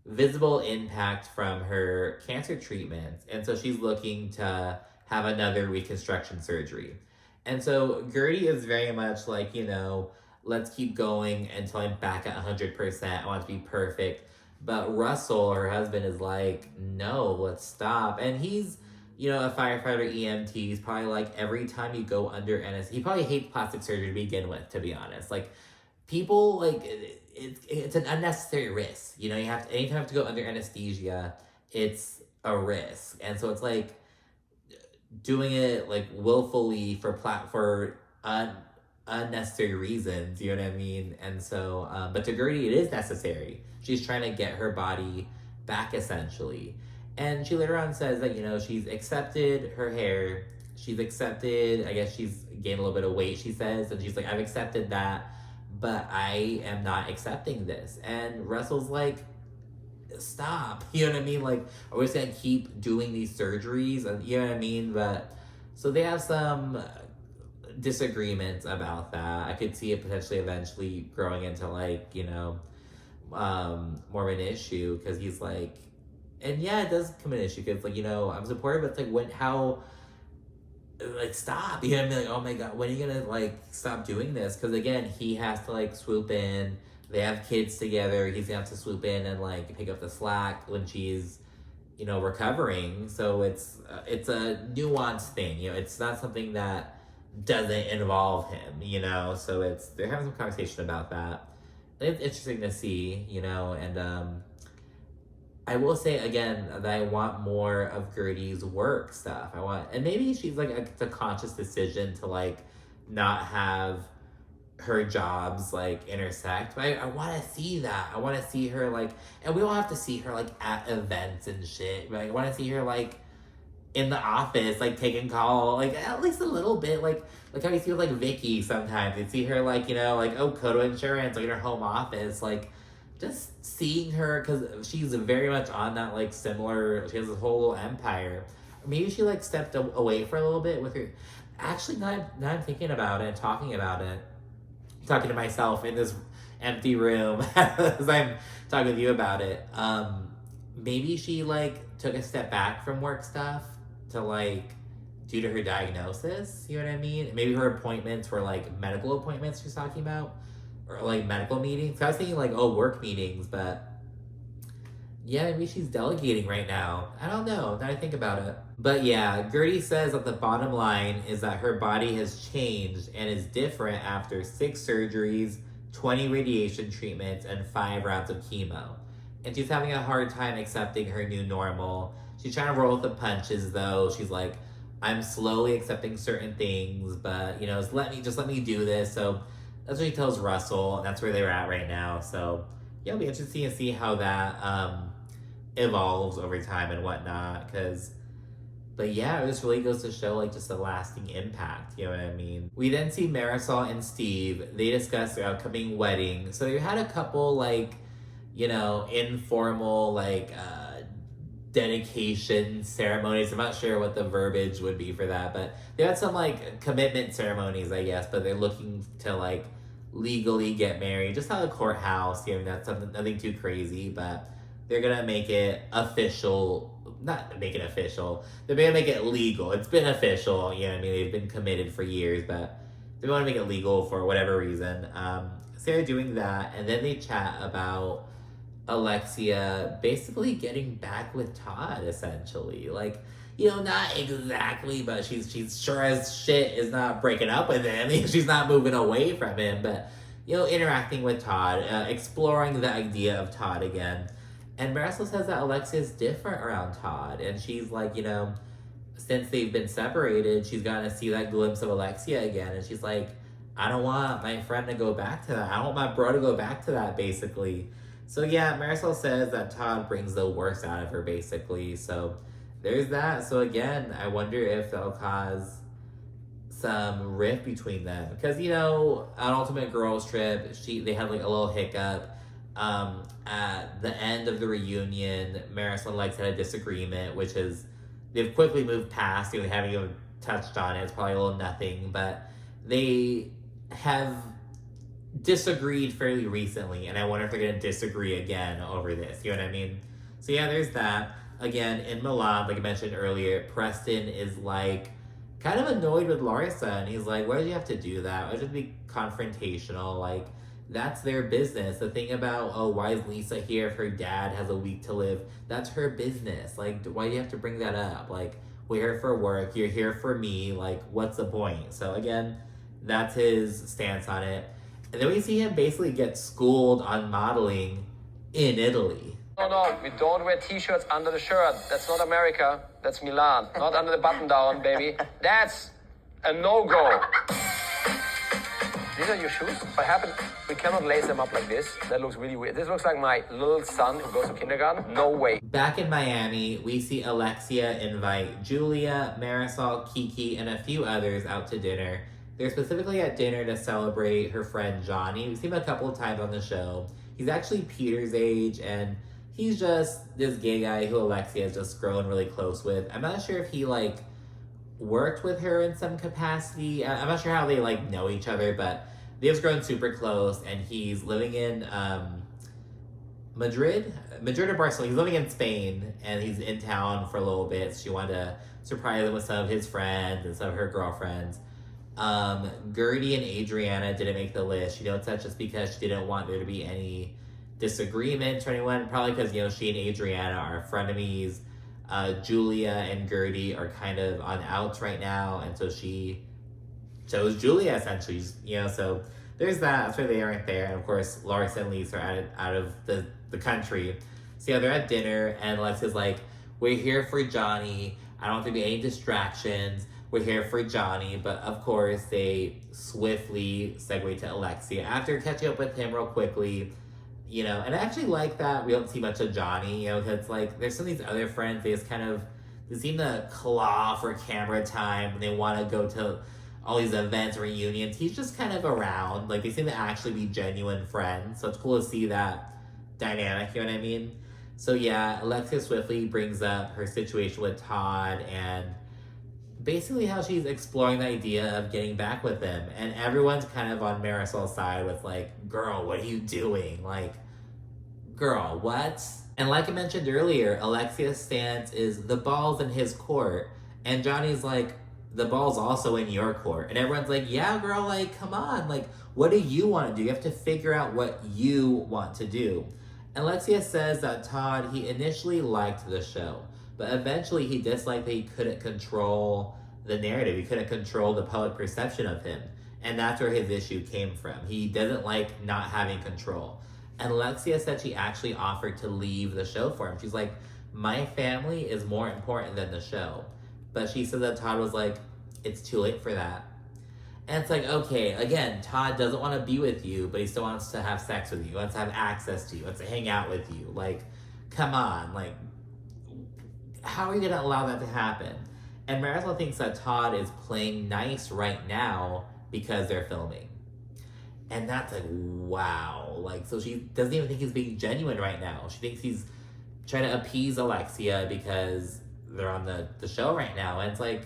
visible impact from her cancer treatments. And so she's looking to have another reconstruction surgery. And so Gertie is very much like, let's keep going until I'm back at 100%. I want to be perfect. But Russell, her husband, is like, no, let's stop. And he's, a firefighter EMT. He's probably like, every time you go under anesthesia, he probably hates plastic surgery to begin with, to be honest. Like, people, like, it's an unnecessary risk. You have to, anytime you have to go under anesthesia, it's a risk. And so it's like, doing it like willfully for unnecessary reasons, you know what I mean? And so, but to Gertie, it is necessary. She's trying to get her body back, essentially. And she later on says that, she's accepted her hair. She's accepted, I guess she's gained a little bit of weight, she says. And she's like, I've accepted that, but I am not accepting this. And Russell's like, stop, you know what I mean? Like, are we just gonna keep doing these surgeries? And you know what I mean? But so they have some disagreements about that. I could see it potentially eventually growing into like, more of an issue, because he's like, and yeah, it does become an issue because like, I'm supportive, but it's like like stop, you know what I mean? Like, oh my god, when are you gonna like stop doing this? Because again, he has to like swoop in. They have kids together. He's gonna have to swoop in and like pick up the slack when she's, recovering. So it's a nuanced thing. It's not something that doesn't involve him. So they're having some conversation about that. It's interesting to see. And I will say again that I want more of Gertie's work stuff. And maybe she's like, it's a conscious decision to like not have her jobs like intersect. But I want to see that. I want to see her like, and we don't have to see her like at events and shit. But I want to see her like in the office, like taking call, like at least a little bit, like how you see with like Vicky sometimes. You see her like, like, oh, Kodo Insurance, like in her home office, like just seeing her, because she's very much on that like similar, she has this whole little empire. Maybe she like stepped away for a little bit with her. Actually, now I'm thinking about it, talking to myself in this empty room as I'm talking to you about it. Maybe she like took a step back from work stuff to like due to her diagnosis, you know what I mean? Maybe her appointments were like medical appointments she's talking about, or like medical meetings. I was thinking like, oh, work meetings, but yeah, maybe she's delegating right now. I don't know, now I think about it. But yeah, Gertie says that the bottom line is that her body has changed and is different after 6 surgeries, 20 radiation treatments, and 5 rounds of chemo. And she's having a hard time accepting her new normal. She's trying to roll with the punches though. She's like, I'm slowly accepting certain things, but just let me do this. So that's what he tells Russell, and that's where they're at right now. So yeah, it'll be interesting to see how that evolves over time and whatnot. But yeah, it just really goes to show like just a lasting impact. You know what I mean? We then see Marisol and Steve. They discuss their upcoming wedding. So they had a couple like, informal like dedication ceremonies. I'm not sure what the verbiage would be for that, but they had some like commitment ceremonies, I guess, but they're looking to like legally get married, just out of the courthouse. That's nothing too crazy, but they're gonna make it official. Not make it official. They're gonna make it legal. It's been official, they've been committed for years, but they want to make it legal for whatever reason. So they're doing that, and then they chat about Alexia basically getting back with Todd, essentially. Like, not exactly, but she's sure as shit is not breaking up with him. She's not moving away from him, but, interacting with Todd, exploring the idea of Todd again. And Marisol says that Alexia is different around Todd, and she's like, since they've been separated, she's gotten to see that glimpse of Alexia again, and she's like, I don't want my friend to go back to that. I don't want my bro to go back to that, basically. So yeah, Marisol says that Todd brings the worst out of her, basically. So there's that. So again, I wonder if that'll cause some rift between them. Because, on Ultimate Girls Trip, they had like a little hiccup. At the end of the reunion, Marisol and Lex had a disagreement, which is, they've quickly moved past. They haven't even touched on it. It's probably a little nothing. But they have disagreed fairly recently, and I wonder if they're going to disagree again over this. You know what I mean? So yeah, there's that. Again, in Milan, like I mentioned earlier, Preston is like kind of annoyed with Larsa, and he's like, why did you have to do that? Why did you be confrontational? Like, that's their business. The thing about, oh, why is Lisa here if her dad has a week to live? That's her business. Like, why do you have to bring that up? Like, we're here for work. You're here for me. Like, what's the point? So again, that's his stance on it. And then we see him basically get schooled on modeling in Italy. No, we don't wear t-shirts under the shirt. That's not America. That's Milan. Not under the button down, baby. That's a no-go. These are your shoes? What happened? We cannot lace them up like this. That looks really weird. This looks like my little son who goes to kindergarten. No way. Back in Miami, we see Alexia invite Julia, Marisol, Kiki, and a few others out to dinner. They're specifically at dinner to celebrate her friend Johnny. We've seen him a couple of times on the show. He's actually Peter's age, and he's just this gay guy who Alexia has just grown really close with. I'm not sure if he, like, worked with her in some capacity. I'm not sure how they like know each other, but they've grown super close, and he's living in Madrid or Barcelona. He's living in Spain, and he's in town for a little bit. So she wanted to surprise him with some of his friends and some of her girlfriends. Gertie and Adriana didn't make the list. She notes that just because she didn't want there to be any disagreements or anyone. Probably because, you know, she and Adriana are frenemies. Julia and Gertie are kind of on outs right now, and so she chose Julia, essentially. You know, so there's that. That's why they aren't there. And of course, Larsa and Lisa are out of the country. So yeah, they're at dinner, and Alexia's like, we're here for Johnny. I don't want there to be any distractions. We're here for Johnny. But of course, they swiftly segue to Alexia. After catching up with him real quickly, you know, and I actually like that we don't see much of Johnny, you know, because, like, there's some of these other friends, they seem to claw for camera time, and they want to go to all these events, reunions. He's just kind of around. Like, they seem to actually be genuine friends, so it's cool to see that dynamic, you know what I mean? So, yeah, Alexia swiftly brings up her situation with Todd, and basically how she's exploring the idea of getting back with him. And everyone's kind of on Marisol's side with like, girl, what are you doing? Like, girl, what? And like I mentioned earlier, Alexia's stance is the ball's in his court. And Johnny's like, the ball's also in your court. And everyone's like, yeah, girl, like, come on. Like, what do you want to do? You have to figure out what you want to do. And Alexia says that Todd, he initially liked the show, but eventually he disliked that he couldn't control the narrative. He couldn't control the public perception of him. And that's where his issue came from. He doesn't like not having control. And Alexia said she actually offered to leave the show for him. She's like, my family is more important than the show. But she said that Todd was like, it's too late for that. And it's like, okay, again, Todd doesn't want to be with you, but he still wants to have sex with you, wants to have access to you, wants to hang out with you. Like, come on, like, how are you going to allow that to happen? And Marisol thinks that Todd is playing nice right now because they're filming. And that's like, wow. Like, so she doesn't even think he's being genuine right now. She thinks he's trying to appease Alexia because they're on the show right now. And it's like,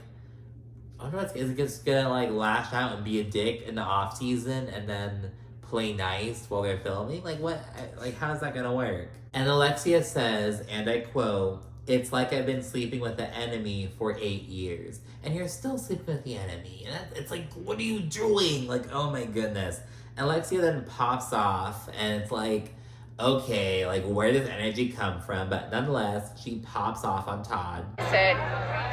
I don't know, is it just gonna like lash out and be a dick in the off season and then play nice while they're filming? Like, what? Like, how's that gonna work? And Alexia says, and I quote, it's like I've been sleeping with the enemy for 8 years. And you're still sleeping with the enemy. And it's like, what are you doing? Like, oh my goodness. And Alexia then pops off, and it's like, okay, like, where does energy come from? But nonetheless, she pops off on Todd. I said,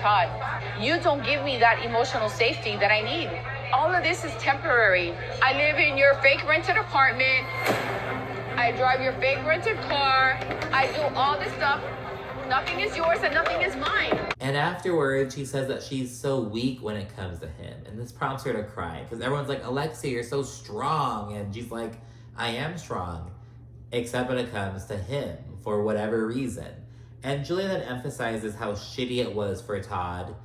Todd, you don't give me that emotional safety that I need. All of this is temporary. I live in your fake rented apartment. I drive your fake rented car. I do all this stuff. Nothing is yours and nothing is mine. And afterwards, she says that she's so weak when it comes to him. And this prompts her to cry. Because everyone's like, Alexia, you're so strong. And she's like, I am strong. Except when it comes to him, for whatever reason. And Julia then emphasizes how shitty it was for Todd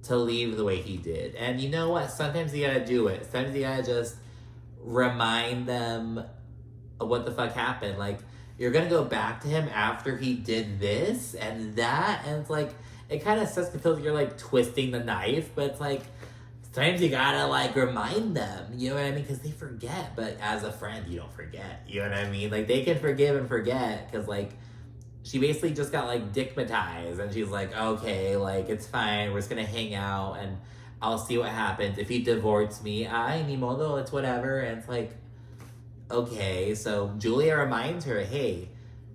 to leave the way he did. And you know what? Sometimes you gotta do it. Sometimes you gotta just remind them of what the fuck happened. Like, you're gonna go back to him after he did this and that, and it's like, it kind of sucks to feel like you're like twisting the knife, but it's like, sometimes you gotta like remind them, you know what I mean? Because they forget, but as a friend, you don't forget, you know what I mean? Like, they can forgive and forget, because like, she basically just got like dickmatized, and she's like, okay, like, it's fine, we're just gonna hang out, and I'll see what happens. If he divorces me, ni modo, it's whatever, and it's like, okay, so Julia reminds her, hey,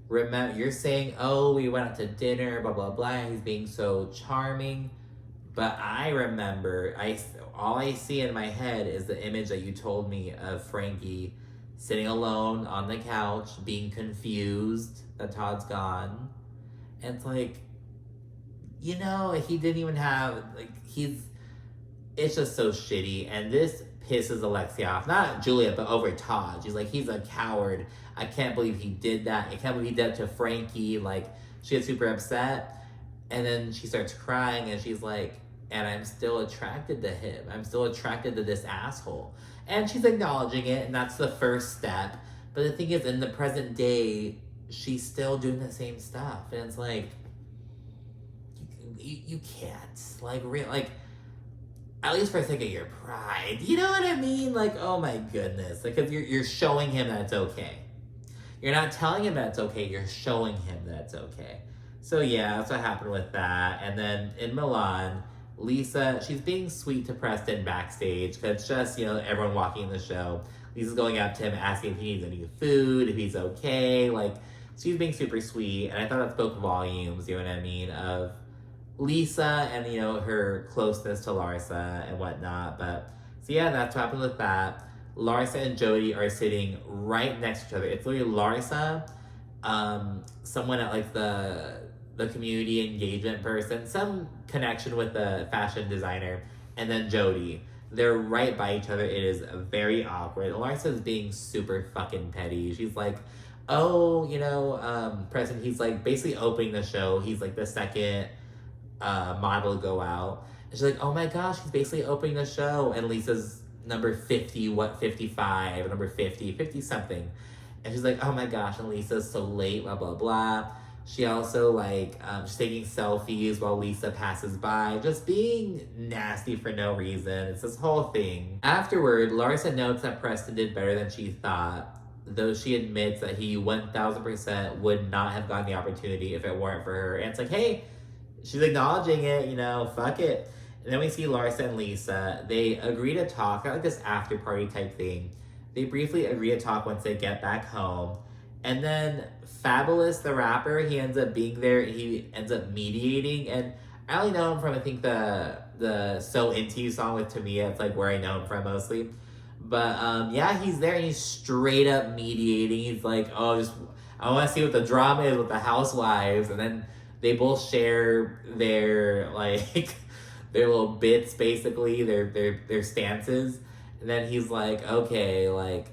remember, you're saying, oh, we went out to dinner, blah, blah, blah, he's being so charming, but I remember, all I see in my head is the image that you told me of Frankie sitting alone on the couch, being confused that Todd's gone, and it's like, you know, he didn't even have, like, it's just so shitty, and this pisses Alexia off. Not Julia, but over Todd. She's like, he's a coward. I can't believe he did that. I can't believe he did that to Frankie. Like, she gets super upset. And then she starts crying, and she's like, and I'm still attracted to him. I'm still attracted to this asshole. And she's acknowledging it, and that's the first step. But the thing is, in the present day, she's still doing the same stuff. And it's like, you can't. Like, at least for a second, your pride. You know what I mean? Like, oh my goodness. Like, because you're showing him that it's okay. You're not telling him that it's okay, you're showing him that it's okay. So yeah, that's what happened with that. And then in Milan, Lisa, she's being sweet to Preston backstage, because it's just, you know, everyone walking the show. Lisa's going up to him, asking if he needs any food, if he's okay. Like, she's being super sweet, and I thought that spoke volumes, you know what I mean, of Lisa and, you know, her closeness to Larsa and whatnot. But, so yeah, that's what happened with that. Larsa and Jody are sitting right next to each other. It's literally Larsa, someone at, like, the community engagement person, some connection with the fashion designer, and then Jody. They're right by each other. It is very awkward. Larsa's being super fucking petty. She's like, oh, you know, Preston, he's like basically opening the show. He's like the second model to go out. And she's like, oh my gosh, he's basically opening the show. And Lisa's number 50, 55, number 50 something. And she's like, oh my gosh, and Lisa's so late, blah, blah, blah. She also, like, she's taking selfies while Lisa passes by, just being nasty for no reason. It's this whole thing. Afterward, Larsa notes that Preston did better than she thought, though she admits that he 1000% would not have gotten the opportunity if it weren't for her. And it's like, hey, she's acknowledging it, you know, fuck it. And then we see Larsa and Lisa. They agree to talk, not like this after party type thing. They briefly agree to talk once they get back home. And then Fabulous, the rapper, he ends up being there. He ends up mediating. And I only know him from, I think, the So Into You song with Tamia. It's like where I know him from mostly. But yeah, he's there and he's straight up mediating. He's like, oh, I want to see what the drama is with the housewives. And then they both share their, like, their little bits, basically, their stances. And then he's like, okay, like,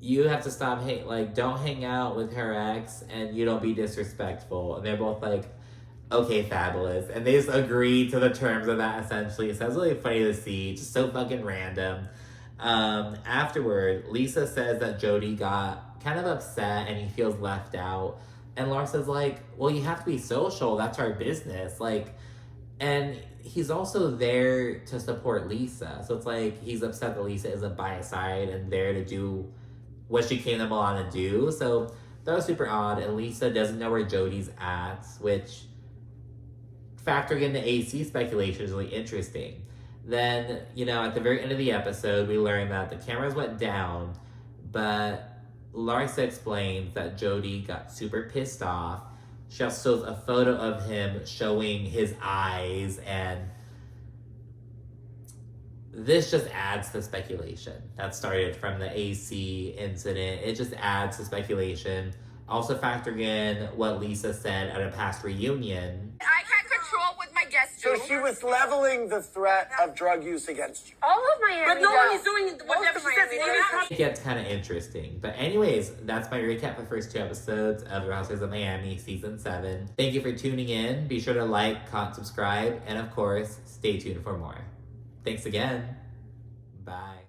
you have to stop, don't hang out with her ex, and you don't be disrespectful. And they're both like, okay, Fabulous. And they just agree to the terms of that, essentially. So it's really funny to see, just so fucking random. Afterward, Lisa says that Jody got kind of upset and he feels left out. And Larsa's like, well, you have to be social. That's our business. Like, and he's also there to support Lisa. So it's like, he's upset that Lisa isn't by his side and there to do what she came to Milan to do. So that was super odd. And Lisa doesn't know where Jody's at, which, factoring into AC speculation, is really interesting. Then, you know, at the very end of the episode, we learn that the cameras went down, but Larsa explains that Jody got super pissed off. She also shows a photo of him showing his eyes, and this just adds to speculation that started from the AC incident. It just adds to speculation. Also factoring in what Lisa said at a past reunion. I can't control what my guests do. So she was leveling the threat of drug use against you. All of Miami But no does. one is doing whatever she says. It gets kind of interesting. But anyways, that's my recap of the first 2 episodes of The Housewives of Miami Season 7. Thank you for tuning in. Be sure to like, comment, subscribe, and of course, stay tuned for more. Thanks again. Bye.